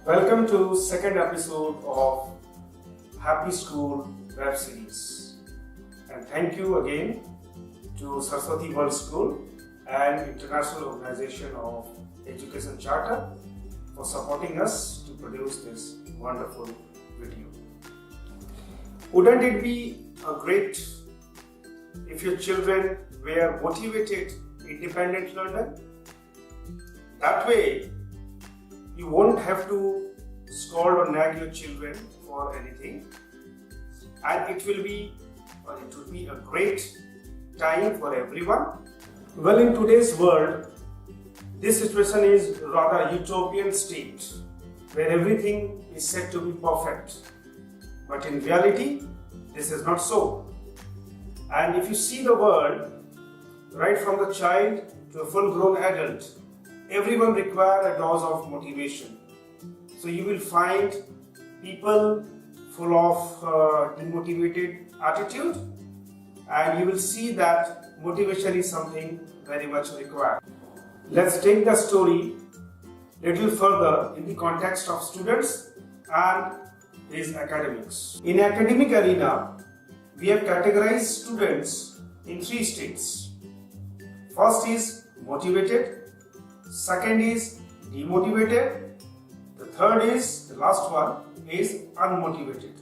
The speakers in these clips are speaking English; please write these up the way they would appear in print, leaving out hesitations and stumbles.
Welcome to second episode of Happy School web series, and thank you again to Saraswati World School and International Organization of Education Charter for supporting us to produce this wonderful video. Wouldn't it be great if your children were motivated, independent learner? That way, you won't have to scold or nag your children for anything, and it will be a great time for everyone. Well, in today's world, this situation is rather utopian state where everything is said to be perfect, but in reality, this is not so. And if you see the world, right from the child to a full-grown adult, everyone requires a dose of motivation. So you will find people full of demotivated attitude, and you will see that motivation is something very much required. Let's take the story little further in the context of students and his academics. In academic arena, we have categorized students in three states. First is motivated, second is demotivated, the third is, the last one, is unmotivated.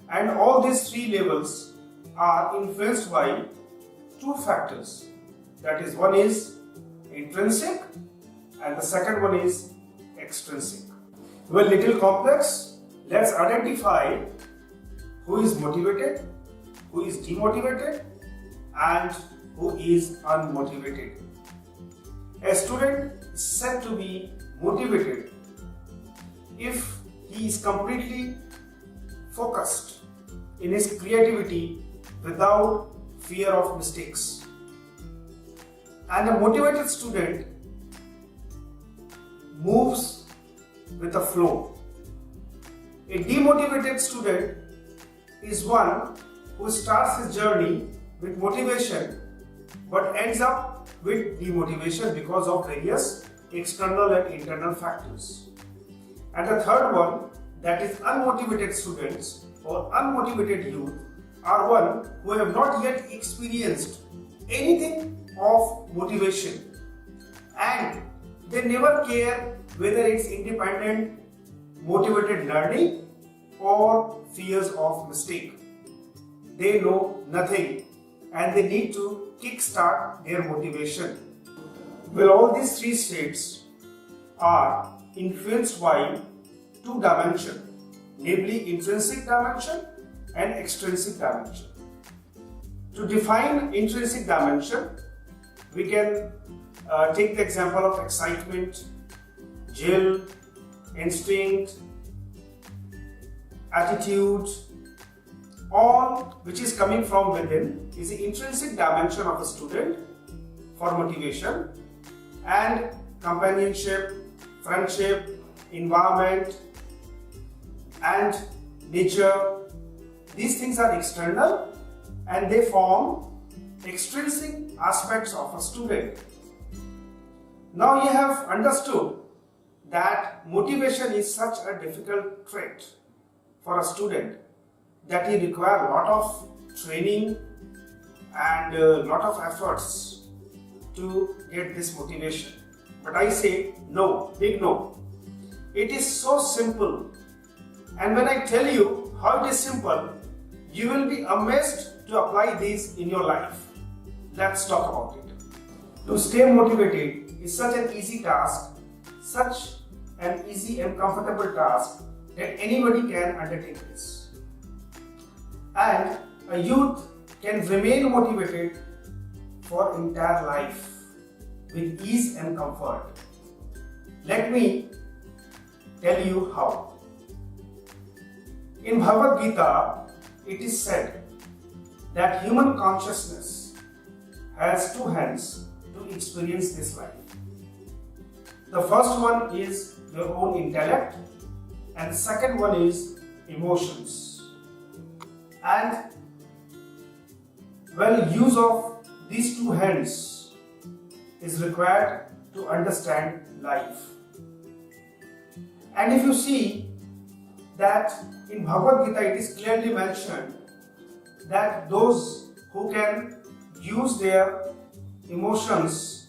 And all these three levels are influenced by two factors. That is, one is intrinsic and the second one is extrinsic. Well, little complex. Let's identify who is motivated, who is demotivated, and who is unmotivated. A student is said to be motivated if he is completely focused in his creativity without fear of mistakes. And a motivated student moves with a flow. A demotivated student is one who starts his journey with motivation but ends up with demotivation because of various external and internal factors. And the third one, that is unmotivated students or unmotivated youth, are one who have not yet experienced anything of motivation, and they never care whether it's independent, motivated learning or fears of mistake. They know nothing and they need to kickstart their motivation. Well, all these three states are influenced by two dimensions, namely intrinsic dimension and extrinsic dimension. To define intrinsic dimension, we can take the example of excitement, zeal, instinct, attitude. All which is coming from within is the intrinsic dimension of a student for motivation, and companionship, friendship, environment and nature. These things are external and they form extrinsic aspects of a student. Now you have understood that motivation is such a difficult trait for a student that he requires a lot of training and a lot of efforts to get this motivation. But I say no, big no. It is so simple, and when I tell you how it is simple, you will be amazed to apply this in your life. Let's talk about it. To stay motivated is such an easy task, such an easy and comfortable task that anybody can undertake this. And a youth can remain motivated for entire life with ease and comfort. Let me tell you how. In Bhagavad Gita, it is said that human consciousness has two hands to experience this life. The first one is your own intellect, and the second one is emotions. And well, use of these two hands is required to understand life. And if you see that in Bhagavad Gita it is clearly mentioned that those who can use their emotions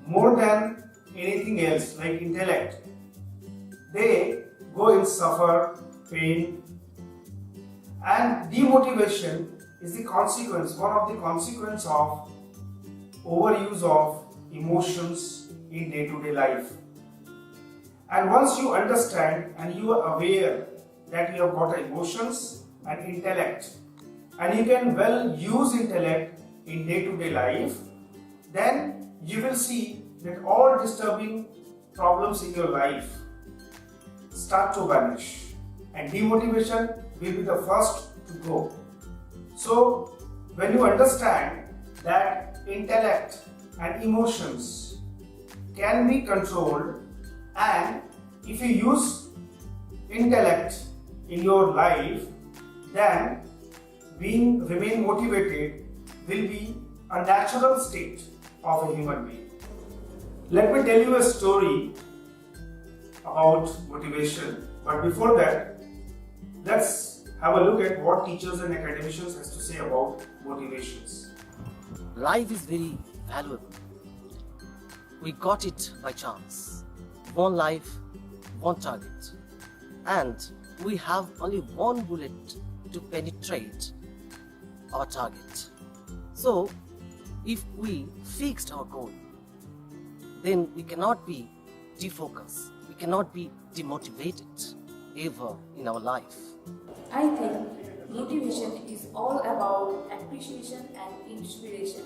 more than anything else, like intellect, they go and suffer pain, and demotivation is the consequence, one of the consequence of overuse of emotions in day-to-day life. And once you understand and you are aware that you have got emotions and intellect, and you can well use intellect in day-to-day life, then you will see that all disturbing problems in your life start to vanish, and demotivation will be the first to go. So when you understand that intellect and emotions can be controlled, and if you use intellect in your life, then remain motivated will be a natural state of a human being. Let me tell you a story about motivation, but before that, let's have a look at what teachers and academicians has to say about motivations. Life is very valuable. We got it by chance. One life, one target. And we have only one bullet to penetrate our target. So, if we fixed our goal, then we cannot be defocused. We cannot be demotivated ever in our life. I think motivation is all about appreciation and inspiration.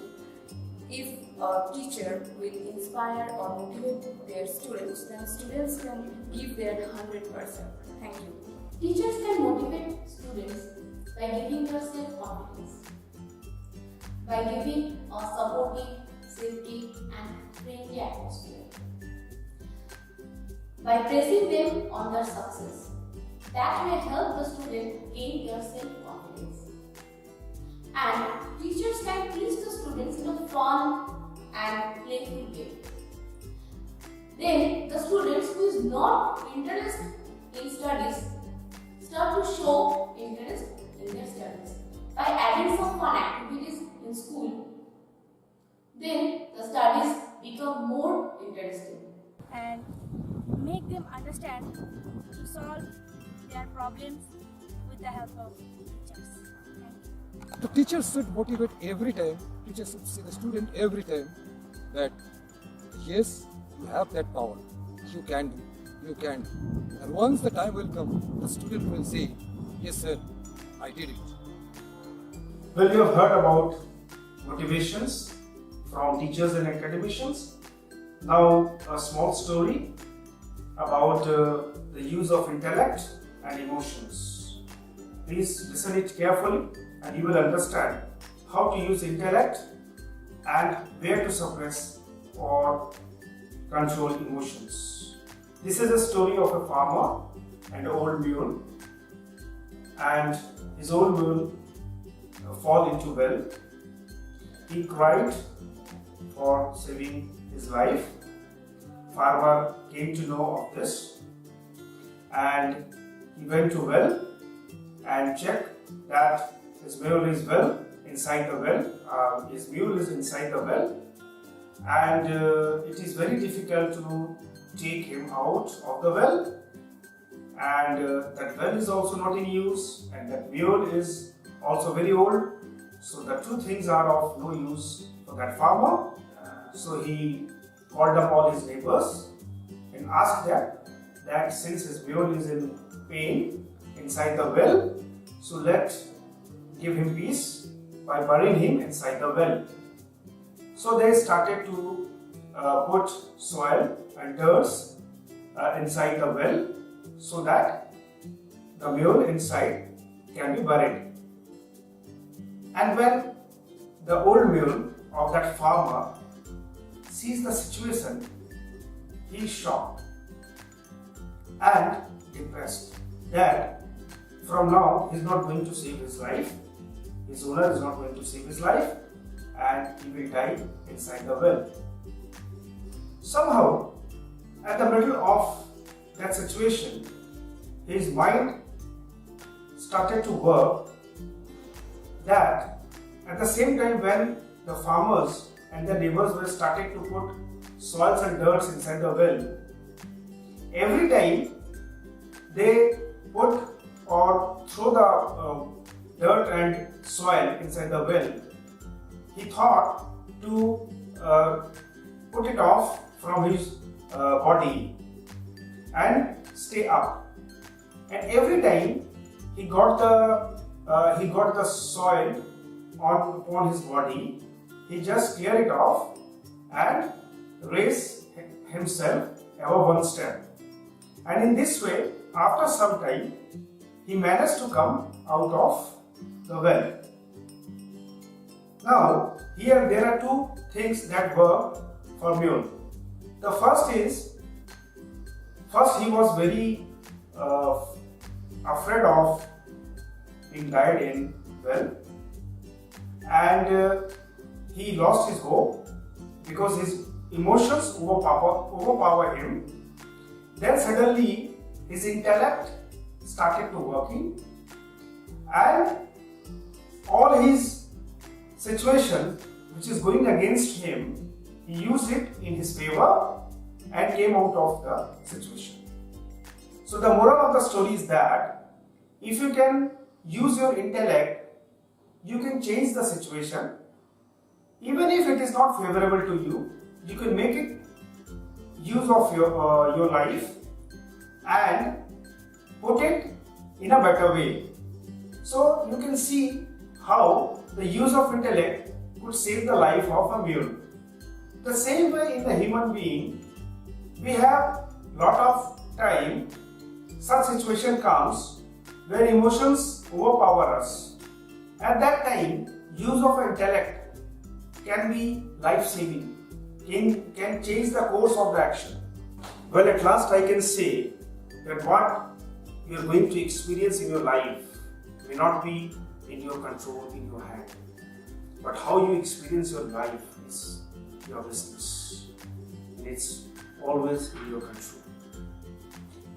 If a teacher will inspire or motivate their students, then students can give their 100%. Thank you. Teachers can motivate students by giving them self-confidence, by giving a supportive, safety and friendly atmosphere, by praising them on their success. That may help the student gain their self-confidence. And teachers can teach the students in a fun and playful way. Then the students who is not interested in studies start to show interest in their studies. By adding some fun activities in school, then the studies become more interesting. And make them understand to solve their problems with the help of teachers. Thank you. The teachers should motivate every time. Teachers should see the student every time that yes, you have that power. You can do. You can do. And once the time will come, the student will say, yes sir, I did it. Well, you have heard about motivations from teachers and academicians. Now, a small story about the use of intellect and emotions. Please listen it carefully and you will understand how to use intellect and where to suppress or control emotions. This is a story of a farmer and an old mule, and his old mule fall into well. He cried for saving his life. Farmer came to know of this and he went to well and checked that his mule is well inside the well. His mule is inside the well, and it is very difficult to take him out of the well, and that well is also not in use, and that mule is also very old, so the two things are of no use for that farmer. So he called up all his neighbors and asked them that since his mule is in pain inside the well, so let's give him peace by burying him inside the well. So they started to put soil and dirt inside the well so that the mule inside can be buried. And when the old mule of that farmer sees the situation, he is shocked and depressed that from now he is not going to save his life, his owner is not going to save his life, and he will die inside the well. Somehow, at the middle of that situation, his mind started to work that at the same time when the farmers and the neighbors were starting to put soils and dirts inside the well, every time they put or throw the dirt and soil inside the well, he thought to put it off from his body and stay up. And every time he got the soil upon his body, he just clear it off and raise himself above one step. And in this way, after some time, he managed to come out of the well. Now, here there are two things that work for Mule. The first is, he was very afraid of being tied in well, and he lost his hope because his emotions overpower him. Then suddenly his intellect started to working, and all his situation which is going against him, he used it in his favor and came out of the situation. So the moral of the story is that if you can use your intellect, you can change the situation. Even if it is not favorable to you, you can make it use of your life and put it in a better way. So you can see how the use of intellect could save the life of a mule. The same way in the human being, we have lot of time such situation comes where emotions overpower us. At that time, use of intellect can be life-saving, can change the course of the action. Well, at last I can say that what you are going to experience in your life may not be in your control, in your hand. But how you experience your life is your business. And it's always in your control.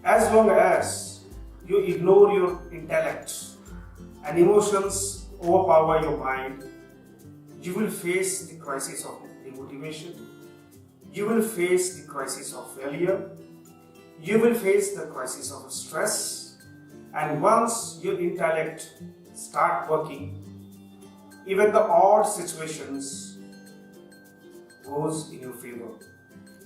As long as you ignore your intellect and emotions overpower your mind, you will face the crisis of demotivation, you will face the crisis of failure, you will face the crisis of stress, and once your intellect start working, even the odd situations goes in your favor.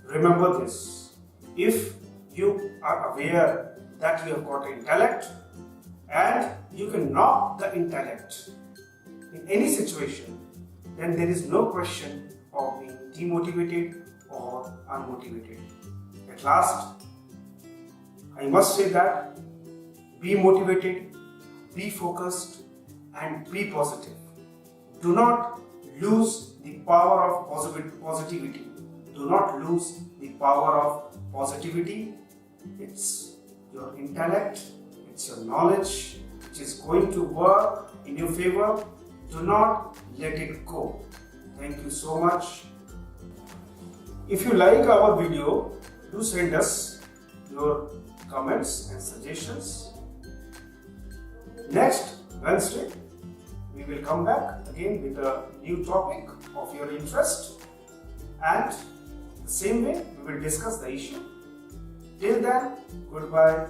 Remember this, if you are aware that you have got intellect and you can knock the intellect in any situation, then there is no question of being demotivated or unmotivated. At last, I must say that be motivated, be focused, and be positive. Do not lose the power of positivity. Do not lose the power of positivity. It's your intellect, it's your knowledge which is going to work in your favor. Do not let it go. Thank you so much. If you like our video, do send us your comments and suggestions. Next Wednesday, we will come back again with a new topic of your interest, and the same way we will discuss the issue. Till then, goodbye.